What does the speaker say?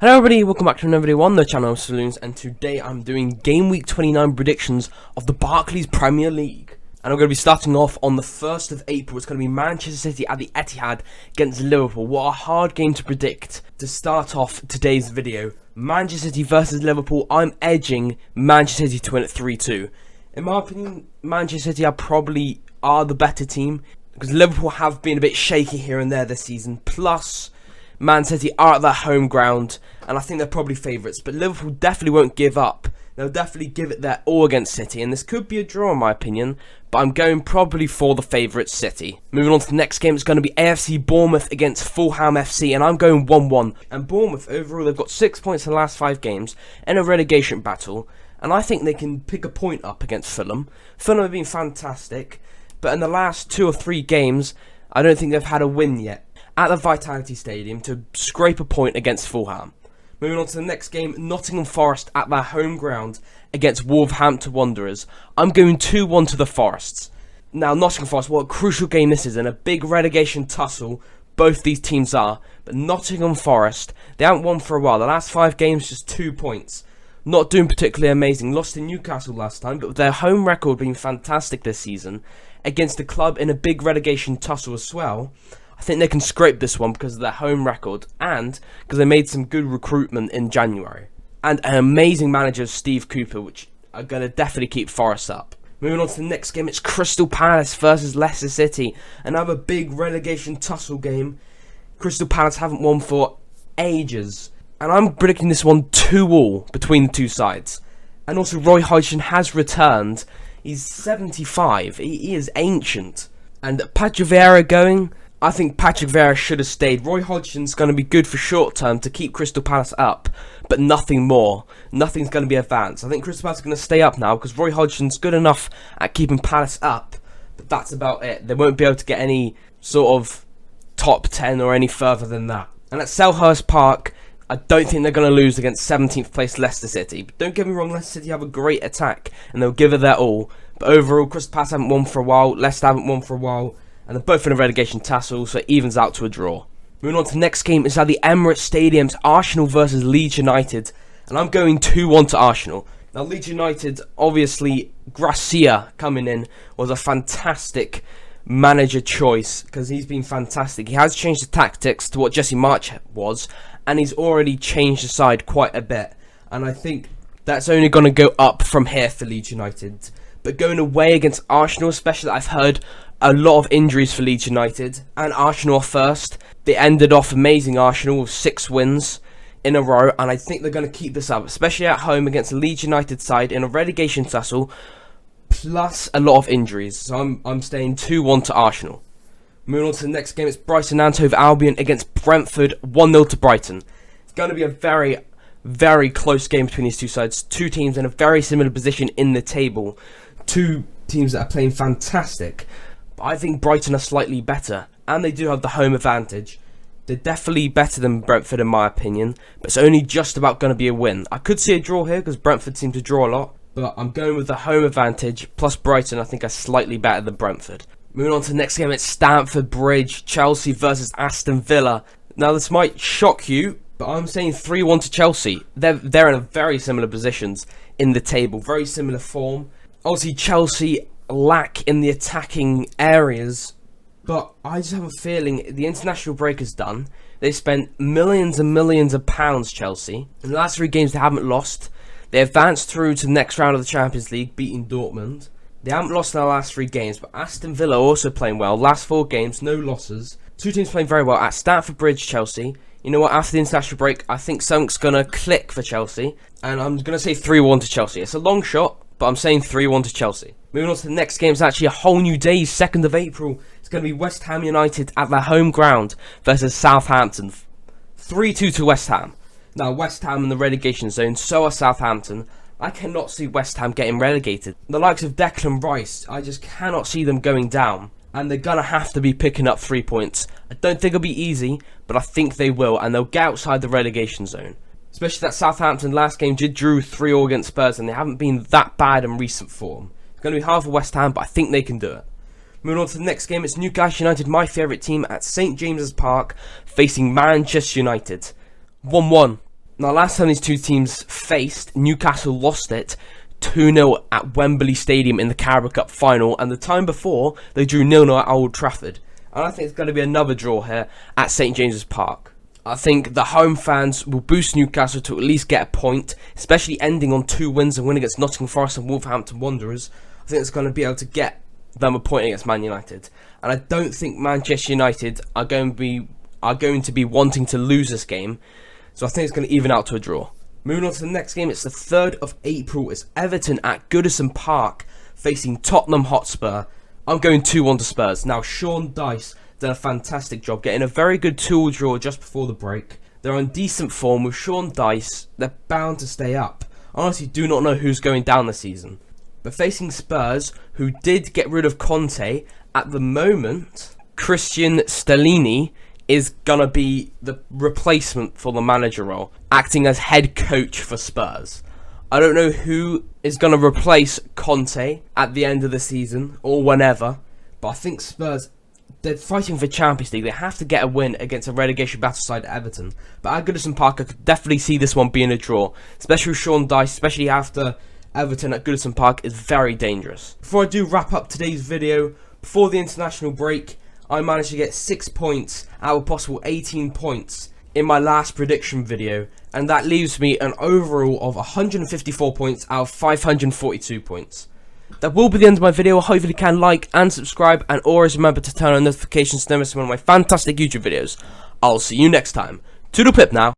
Hello everybody, welcome back to another video on the channel, Loons, and today I'm doing Game Week 29 predictions of the Barclays Premier League. And I'm going to be starting off on the 1st of April. It's going to be Manchester City at the Etihad against Liverpool. What a hard game to predict. To start off today's video, Manchester City versus Liverpool. I'm edging Manchester City to win at 3-2. In my opinion, Manchester City probably are the better team, because Liverpool have been a bit shaky here and there this season. Plus, Man City are at their home ground, and I think they're probably favourites. But Liverpool definitely won't give up. They'll definitely give it their all against City, and this could be a draw in my opinion, but I'm going probably for the favourite City. Moving on to the next game, it's going to be AFC Bournemouth against Fulham FC, and I'm going 1-1. And Bournemouth, overall, they've got 6 points in the last 5 games in a relegation battle, and I think they can pick a point up against Fulham. Fulham have been fantastic, but in the last 2 or 3 games, I don't think they've had a win yet at the Vitality Stadium to scrape a point against Fulham. Moving on to the next game, Nottingham Forest at their home ground against Wolverhampton Wanderers. I'm going 2-1 to the Forests. Now, Nottingham Forest, what a crucial game this is, and a big relegation tussle both these teams are. But Nottingham Forest, they haven't won for a while. The last 5 games, just 2 points. Not doing particularly amazing. Lost to Newcastle last time, but with their home record being fantastic this season against the club in a big relegation tussle as well, I think they can scrape this one because of their home record and because they made some good recruitment in January. And an amazing manager, Steve Cooper, which are going to definitely keep Forest up. Moving on to the next game, it's Crystal Palace versus Leicester City. Another big relegation tussle game. Crystal Palace haven't won for ages. And I'm predicting this one 2-2 between the two sides. And also Roy Hodgson has returned. He's 75. He is ancient. And Patrick Vieira going, I think Patrick Vieira should have stayed. Roy Hodgson's going to be good for short term to keep Crystal Palace up, but nothing more. Nothing's going to be advanced. I think Crystal Palace is going to stay up now because Roy Hodgson's good enough at keeping Palace up, but that's about it. They won't be able to get any sort of top 10 or any further than that. And at Selhurst Park, I don't think they're going to lose against 17th place Leicester City. But don't get me wrong, Leicester City have a great attack and they'll give it their all. But overall, Crystal Palace haven't won for a while, Leicester haven't won for a while, and they're both in a relegation tussle, so it evens out to a draw. Moving on to the next game, is at the Emirates Stadium, Arsenal versus Leeds United, and I'm going 2-1 to Arsenal. Now, Leeds United, obviously, Gracia coming in was a fantastic manager choice, because he's been fantastic. He has changed the tactics to what Jesse March was, and he's already changed the side quite a bit, and I think that's only going to go up from here for Leeds United. But going away against Arsenal, especially, I've heard a lot of injuries for Leeds United, and Arsenal are first. They ended off amazing Arsenal with 6 wins in a row, and I think they're going to keep this up, especially at home against the Leeds United side in a relegation tussle, plus a lot of injuries. So I'm staying 2-1 to Arsenal. Moving on to the next game, it's Brighton and Hove Albion against Brentford, 1-0 to Brighton. It's going to be a very, very close game between these two sides. Two teams in a very similar position in the table. Two teams that are playing fantastic. But I think Brighton are slightly better, and they do have the home advantage. They're definitely better than Brentford in my opinion, but it's only just about going to be a win. I could see a draw here because Brentford seem to draw a lot, but I'm going with the home advantage, plus Brighton I think are slightly better than Brentford. Moving on to the next game, it's Stamford Bridge, Chelsea versus Aston Villa. Now this might shock you, but I'm saying 3-1 to Chelsea. They're in a very similar positions in the table, very similar form. Obviously Chelsea lack in the attacking areas, but I just have a feeling the international break is done. They spent millions and millions of pounds, Chelsea. In the last 3 games they haven't lost. They advanced through to the next round of the Champions League, beating Dortmund. They haven't lost in the last 3 games, but Aston Villa also playing well. Last 4 games, no losses. 2 teams playing very well at Stamford Bridge, Chelsea. You know what, after the international break, I think something's going to click for Chelsea, and I'm going to say 3-1 to Chelsea. It's a long shot, but I'm saying 3-1 to Chelsea. Moving on to the next game, it's actually a whole new day, 2nd of April. It's going to be West Ham United at their home ground versus Southampton. 3-2 to West Ham. Now, West Ham in the relegation zone, so are Southampton. I cannot see West Ham getting relegated. The likes of Declan Rice, I just cannot see them going down. And they're going to have to be picking up 3 points. I don't think it'll be easy, but I think they will, and they'll get outside the relegation zone. Especially that Southampton last game drew 3-3 against Spurs, and they haven't been that bad in recent form. It's going to be hard for West Ham, but I think they can do it. Moving on to the next game, it's Newcastle United, my favourite team, at St James's Park, facing Manchester United. 1-1. Now, last time these two teams faced, Newcastle lost it 2-0 at Wembley Stadium in the Carabao Cup final, and the time before, they drew 0-0 at Old Trafford. And I think it's going to be another draw here at St James's Park. I think the home fans will boost Newcastle to at least get a point, especially ending on 2 wins and win against Nottingham Forest and Wolverhampton Wanderers. I think it's going to be able to get them a point against Man United. And I don't think Manchester United are going to be wanting to lose this game. So I think it's going to even out to a draw. Moving on to the next game, it's the 3rd of April. It's Everton at Goodison Park facing Tottenham Hotspur. I'm going 2-1 to Spurs. Now, Sean Dyche done a fantastic job getting a very good 2-2 draw just before the break. They're on decent form with Sean Dyche. They're bound to stay up. I honestly do not know who's going down this season. But facing Spurs, who did get rid of Conte, at the moment, Christian Stellini is going to be the replacement for the manager role, acting as head coach for Spurs. I don't know who is going to replace Conte at the end of the season or whenever, but I think Spurs, they're fighting for Champions League. They have to get a win against a relegation battle side Everton. But at Goodison Park, I could definitely see this one being a draw, especially with Sean Dyche, especially after Everton at Goodison Park is very dangerous. Before I do wrap up today's video, before the international break, I managed to get 6 points out of a possible 18 points in my last prediction video, and that leaves me an overall of 154 points out of 542 points. That will be the end of my video. Hopefully you can like and subscribe, and always remember to turn on notifications to never miss one of my fantastic YouTube videos. I'll see you next time. Toodle pip now.